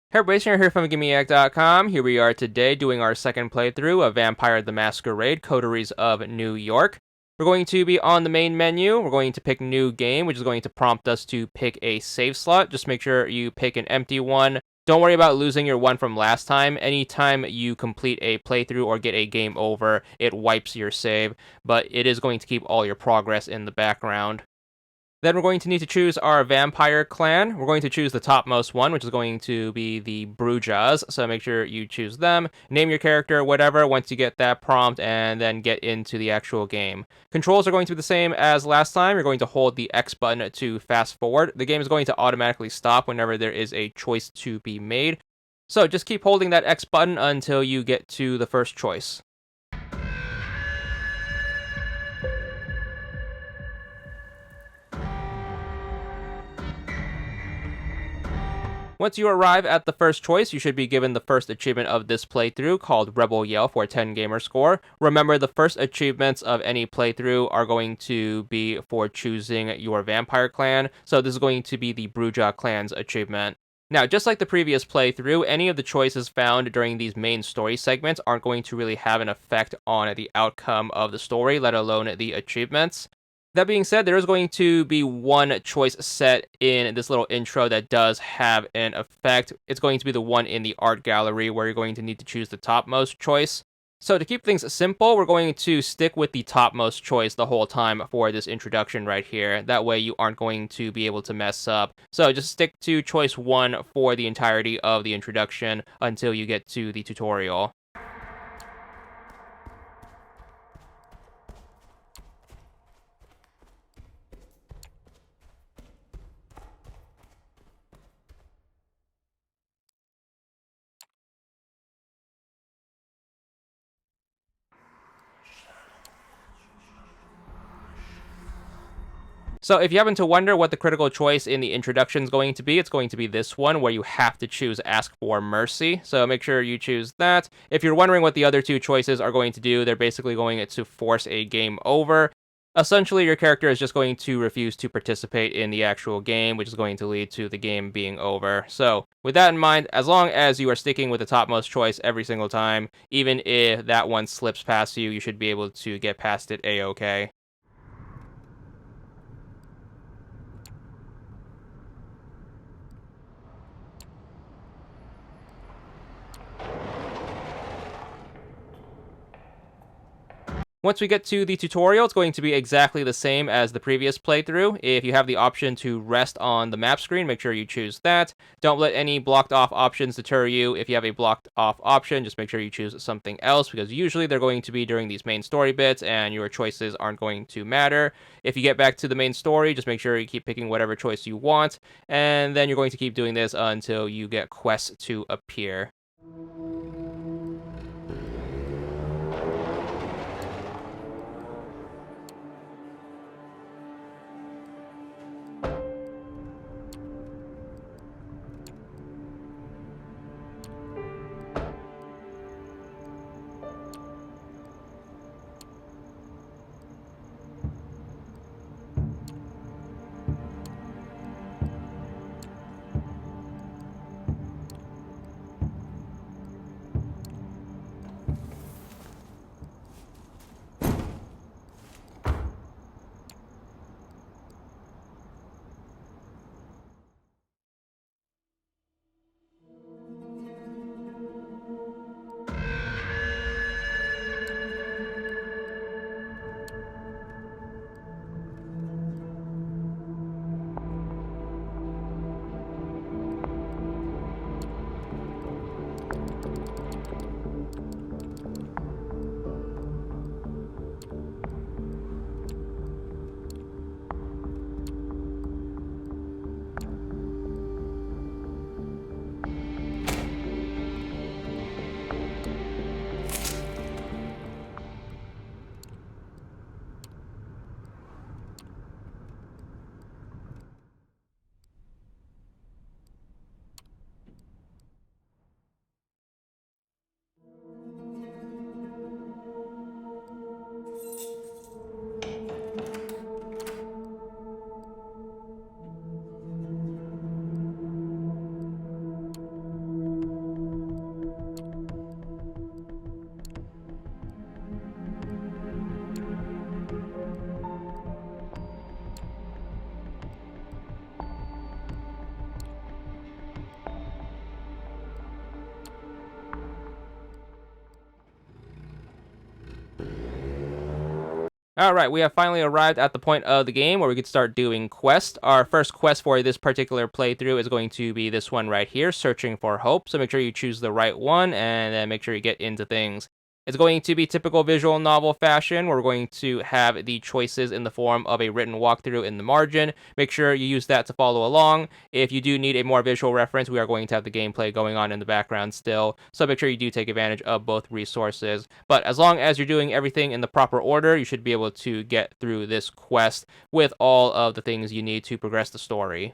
Hey everybody, Sarah here from GimmeAct.com. Here we are today doing our second playthrough of Vampire the Masquerade, Coteries of New York. We're going to be on the main menu. We're going to pick New Game, which is going to prompt us to pick a save slot. Just make sure you pick an empty one. Don't worry about losing your one from last time. Anytime you complete a playthrough or get a game over, it wipes your save, but it is going to keep all your progress in the background. Then we're going to need to choose our vampire clan. We're going to choose the topmost one, which is going to be the Brujahs. So make sure you choose them. Name your character, whatever, once you get that prompt, and then get into the actual game. Controls are going to be the same as last time. You're going to hold the X button to fast forward. The game is going to automatically stop whenever there is a choice to be made. So just keep holding that X button until you get to the first choice. Once you arrive at the first choice, you should be given the first achievement of this playthrough called Rebel Yell for a 10 gamer score. Remember, the first achievements of any playthrough are going to be for choosing your vampire clan, so this is going to be the Brujah clan's achievement. Now, just like the previous playthrough, any of the choices found during these main story segments aren't going to really have an effect on the outcome of the story, let alone the achievements. That being said, there is going to be one choice set in this little intro that does have an effect. It's going to be the one in the art gallery where you're going to need to choose the topmost choice. So to keep things simple, we're going to stick with the topmost choice the whole time for this introduction right here. That way you aren't going to be able to mess up. So just stick to choice 1 for the entirety of the introduction until you get to the tutorial. So if you happen to wonder what the critical choice in the introduction is going to be, it's going to be this one where you have to choose Ask for Mercy. So make sure you choose that. If you're wondering what the other two choices are going to do, they're basically going to force a game over. Essentially, your character is just going to refuse to participate in the actual game, which is going to lead to the game being over. So, with that in mind, as long as you are sticking with the topmost choice every single time, even if that one slips past you, you should be able to get past it a-okay. Once we get to the tutorial, it's going to be exactly the same as the previous playthrough. If you have the option to rest on the map screen, make sure you choose that. Don't let any blocked off options deter you. If you have a blocked off option, just make sure you choose something else, because usually they're going to be during these main story bits and your choices aren't going to matter. If you get back to the main story, just make sure you keep picking whatever choice you want, and then you're going to keep doing this until you get quests to appear. Alright, we have finally arrived at the point of the game where we could start doing quests. Our first quest for this particular playthrough is going to be this one right here, Searching for Hope. So make sure you choose the right one, and then make sure you get into things. It's going to be typical visual novel fashion, where we're going to have the choices in the form of a written walkthrough in the margin. Make sure you use that to follow along. If you do need a more visual reference, we are going to have the gameplay going on in the background still, so make sure you do take advantage of both resources. But as long as you're doing everything in the proper order, you should be able to get through this quest with all of the things you need to progress the story.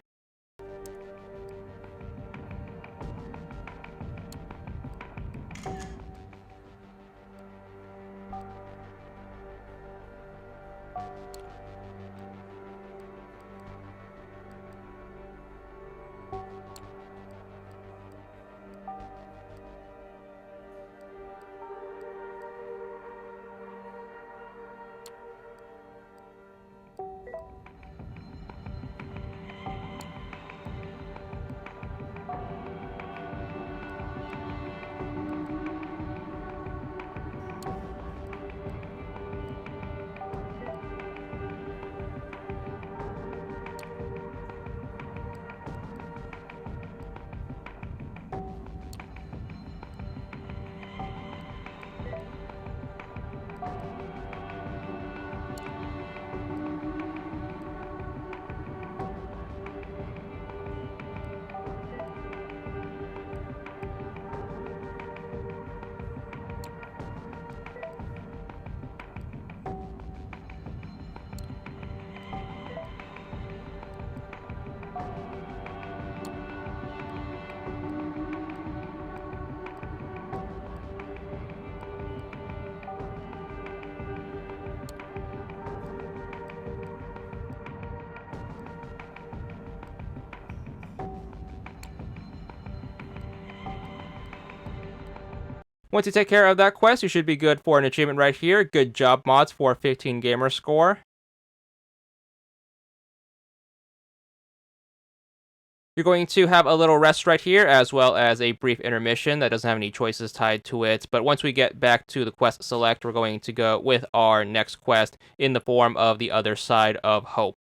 Once you take care of that quest, you should be good for an achievement right here. Good job, mods, for 15 gamer score. You're going to have a little rest right here, as well as a brief intermission that doesn't have any choices tied to it. But once we get back to the quest select, we're going to go with our next quest in the form of the Other Side of Hope.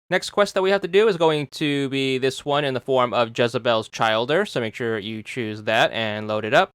Next quest that we have to do is going to be this one in the form of Jezebelle's Childer, so make sure you choose that and load it up.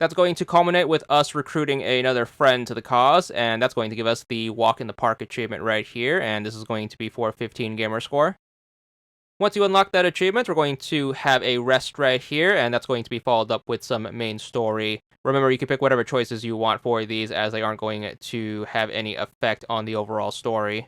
That's going to culminate with us recruiting another friend to the cause, and that's going to give us the Walk in the Park achievement right here, and this is going to be for 15 gamer score. Once you unlock that achievement, we're going to have a rest right here, and that's going to be followed up with some main story. Remember, you can pick whatever choices you want for these, as they aren't going to have any effect on the overall story.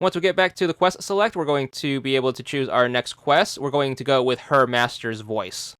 Once we get back to the quest select, we're going to be able to choose our next quest. We're going to go with Her Master's Voice.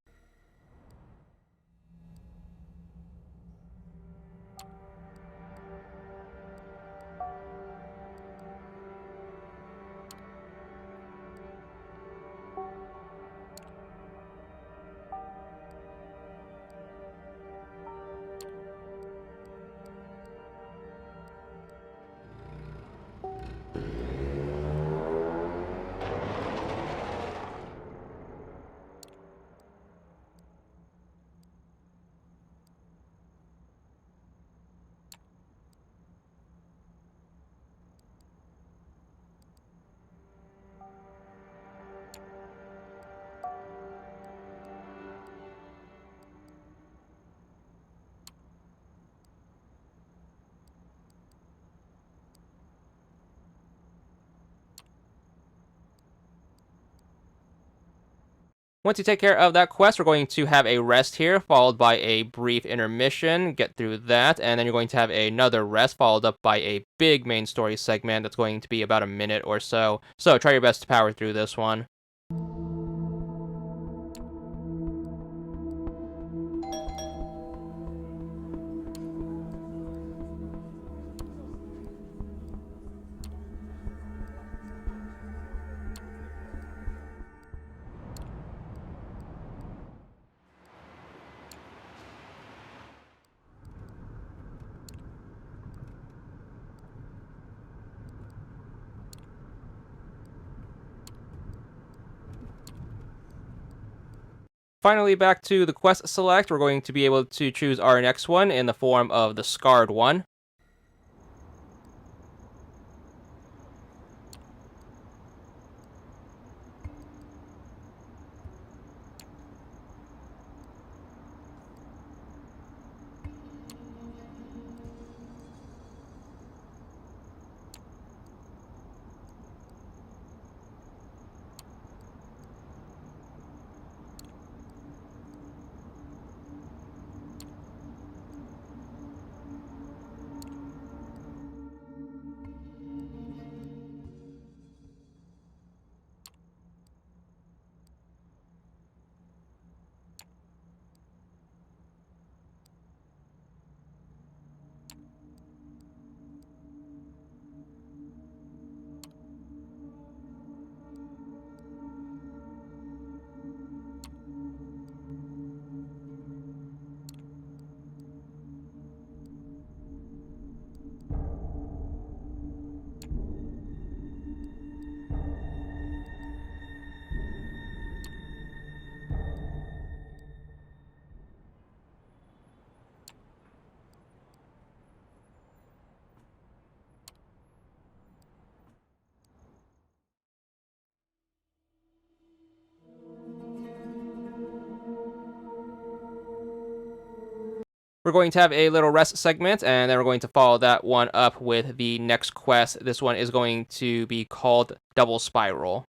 Once you take care of that quest, we're going to have a rest here, followed by a brief intermission, get through that, and then you're going to have another rest, followed up by a big main story segment that's going to be about a minute or so. So try your best to power through this one. Finally, back to the quest select, we're going to be able to choose our next one in the form of the Scarred one. We're going to have a little rest segment, and then we're going to follow that one up with the next quest. This one is going to be called Double Spiral.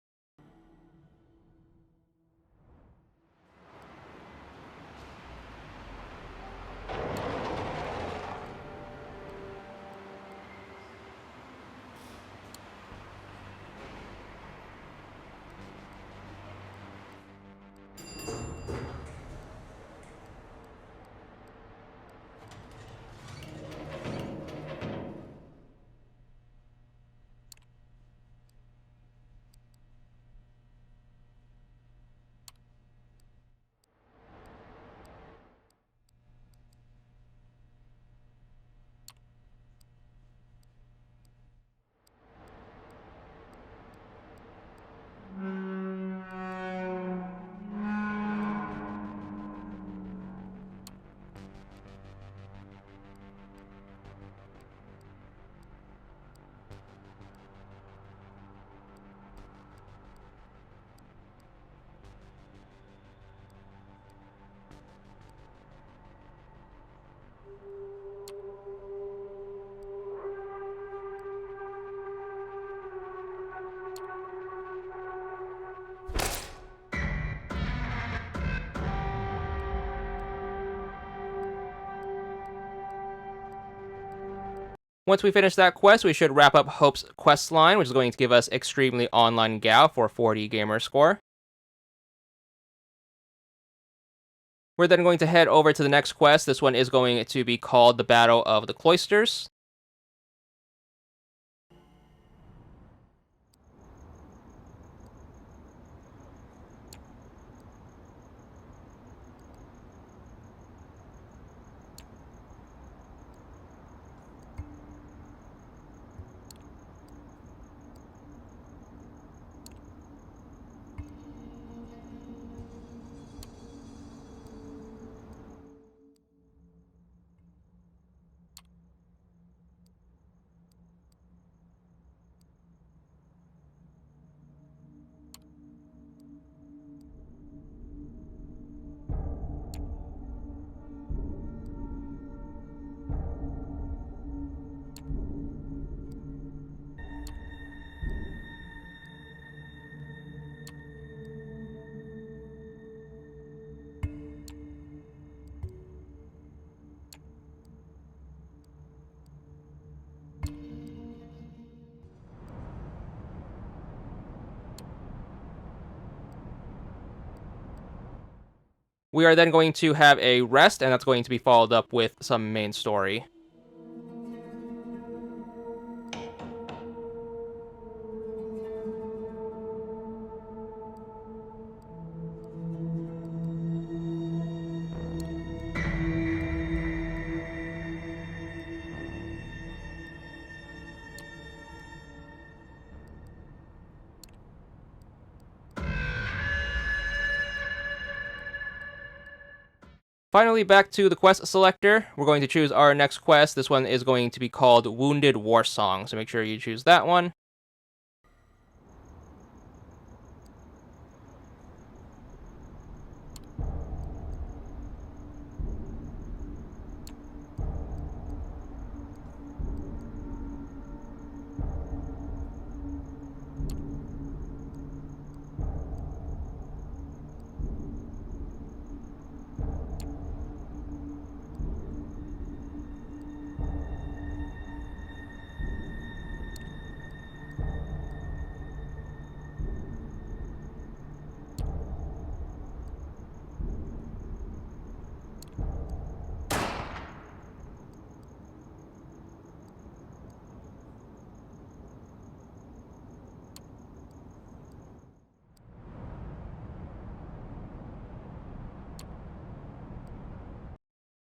Once we finish that quest, we should wrap up Hope's quest line, which is going to give us Extremely Online Gal for 40 gamer score. We're then going to head over to the next quest. This one is going to be called The Battle of the Cloisters. We are then going to have a rest, and that's going to be followed up with some main story. Finally, back to the quest selector. We're going to choose our next quest. This one is going to be called Wounded Warsong, so make sure you choose that one.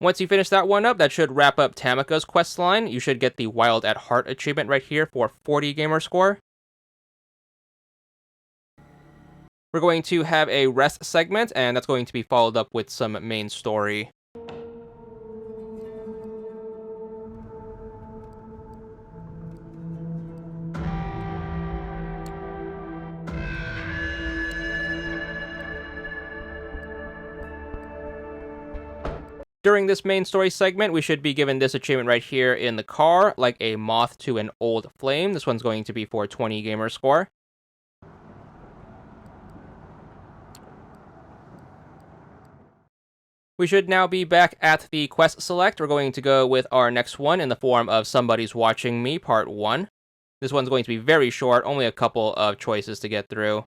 Once you finish that one up, that should wrap up Tamika's quest line. You should get the Wild at Heart achievement right here for 40 gamer score. We're going to have a rest segment, and that's going to be followed up with some main story. During this main story segment, we should be given this achievement right here in the car, like a moth to an old flame. This one's going to be for 20 gamer score. We should now be back at the quest select. We're going to go with our next one in the form of Somebody's Watching Me, Part 1. This one's going to be very short, only a couple of choices to get through.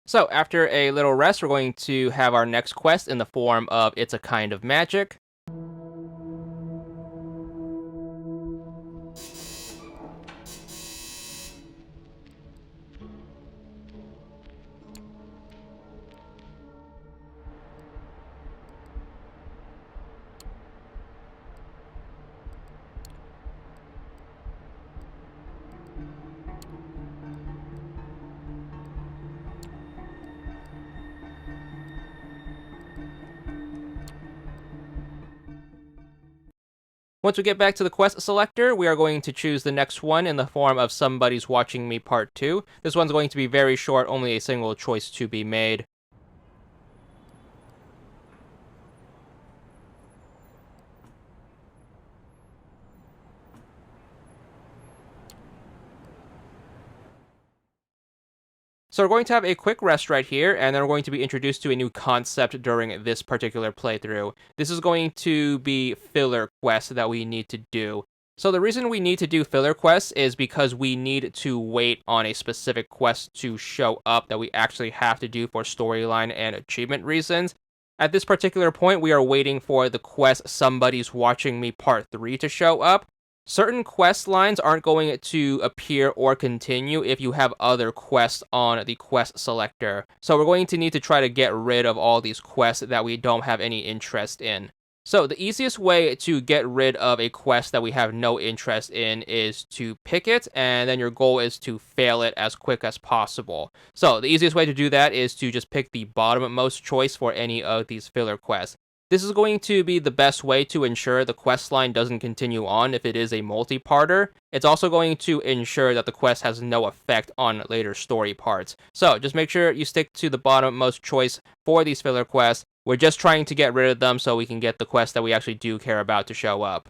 So, after a little rest, we're going to have our next quest in the form of It's a Kind of Magic. Once we get back to the quest selector, we are going to choose the next one in the form of Somebody's Watching Me Part 2. This one's going to be very short, only a single choice to be made. So we're going to have a quick rest right here, and then we're going to be introduced to a new concept during this particular playthrough. This is going to be filler quests that we need to do. So the reason we need to do filler quests is because we need to wait on a specific quest to show up that we actually have to do for storyline and achievement reasons. At this particular point, we are waiting for the quest Somebody's Watching Me Part 3 to show up. Certain quest lines aren't going to appear or continue if you have other quests on the quest selector. So we're going to need to try to get rid of all these quests that we don't have any interest in. So the easiest way to get rid of a quest that we have no interest in is to pick it, and then your goal is to fail it as quick as possible. So the easiest way to do that is to just pick the bottommost choice for any of these filler quests. This is going to be the best way to ensure the quest line doesn't continue on if it is a multi-parter. It's also going to ensure that the quest has no effect on later story parts. So just make sure you stick to the bottommost choice for these filler quests. We're just trying to get rid of them so we can get the quests that we actually do care about to show up.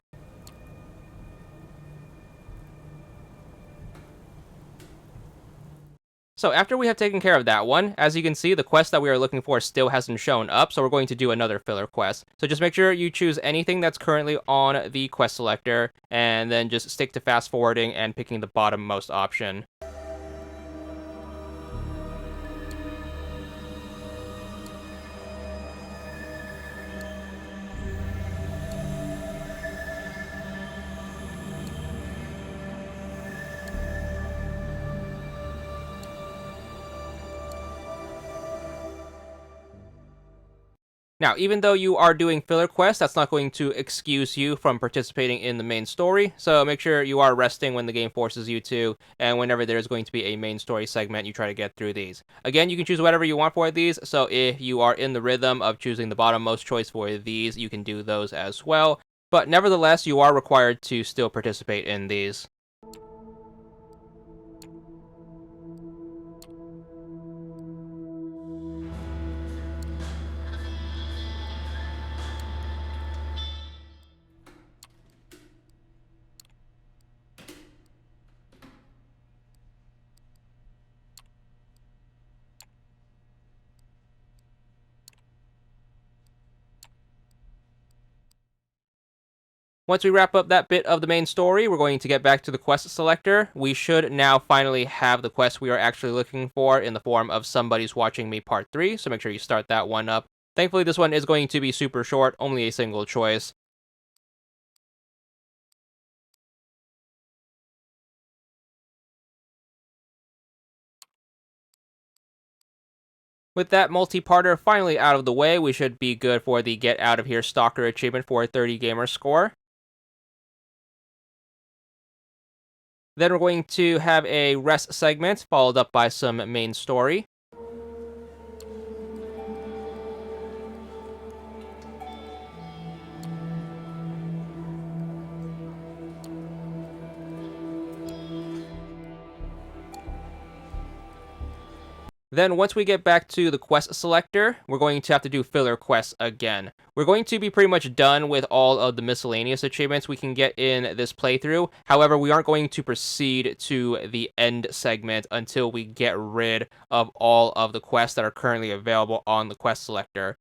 So after we have taken care of that one, as you can see, the quest that we are looking for still hasn't shown up, so we're going to do another filler quest. So just make sure you choose anything that's currently on the quest selector, and then just stick to fast forwarding and picking the bottommost option. Now, even though you are doing filler quests, that's not going to excuse you from participating in the main story, so make sure you are resting when the game forces you to, and whenever there's going to be a main story segment, you try to get through these. Again, you can choose whatever you want for these, so if you are in the rhythm of choosing the bottommost choice for these, you can do those as well, but nevertheless, you are required to still participate in these. Once we wrap up that bit of the main story, we're going to get back to the quest selector. We should now finally have the quest we are actually looking for in the form of Somebody's Watching Me Part 3, so make sure you start that one up. Thankfully, this one is going to be super short, only a single choice. With that multi-parter finally out of the way, we should be good for the Get Out of Here Stalker achievement for a 30 gamer score. Then we're going to have a rest segment, followed up by some main story. Then once we get back to the quest selector, we're going to have to do filler quests again. We're going to be pretty much done with all of the miscellaneous achievements we can get in this playthrough. However, we aren't going to proceed to the end segment until we get rid of all of the quests that are currently available on the quest selector.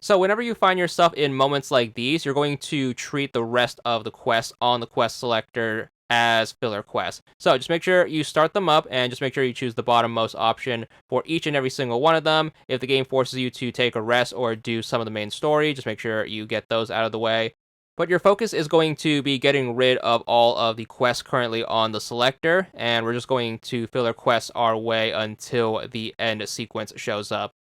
So whenever you find yourself in moments like these, you're going to treat the rest of the quests on the quest selector as filler quests. So just make sure you start them up and just make sure you choose the bottommost option for each and every single one of them. If the game forces you to take a rest or do some of the main story, just make sure you get those out of the way. But your focus is going to be getting rid of all of the quests currently on the selector, and we're just going to filler quests our way until the end sequence shows up.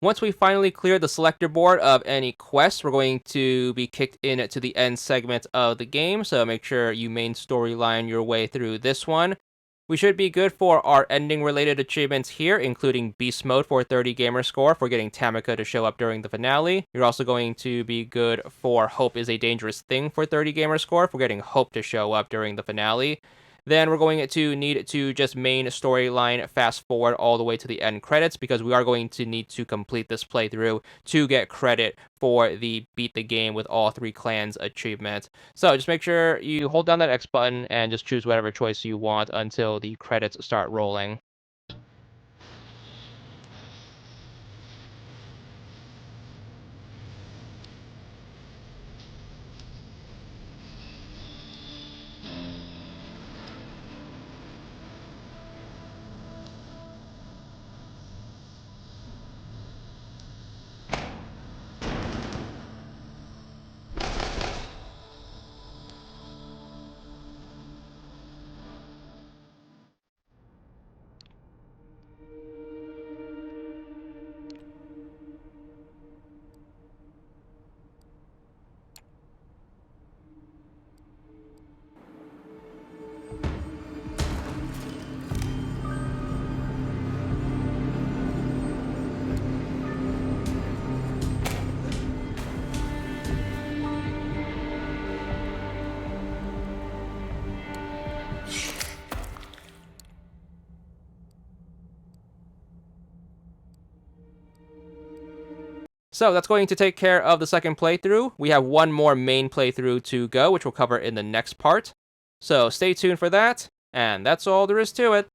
Once we finally clear the selector board of any quest, we're going to be kicked in to the end segment of the game, so make sure you main storyline your way through this one. We should be good for our ending-related achievements here, including Beast Mode for 30 gamer score for getting Tamika to show up during the finale. You're also going to be good for Hope is a Dangerous Thing for 30 gamer score for getting Hope to show up during the finale. Then we're going to need to just main storyline fast forward all the way to the end credits because we are going to need to complete this playthrough to get credit for the beat the game with all 3 clans achievement. So just make sure you hold down that X button and just choose whatever choice you want until the credits start rolling. So that's going to take care of the second playthrough. We have one more main playthrough to go, which we'll cover in the next part. So stay tuned for that, and that's all there is to it.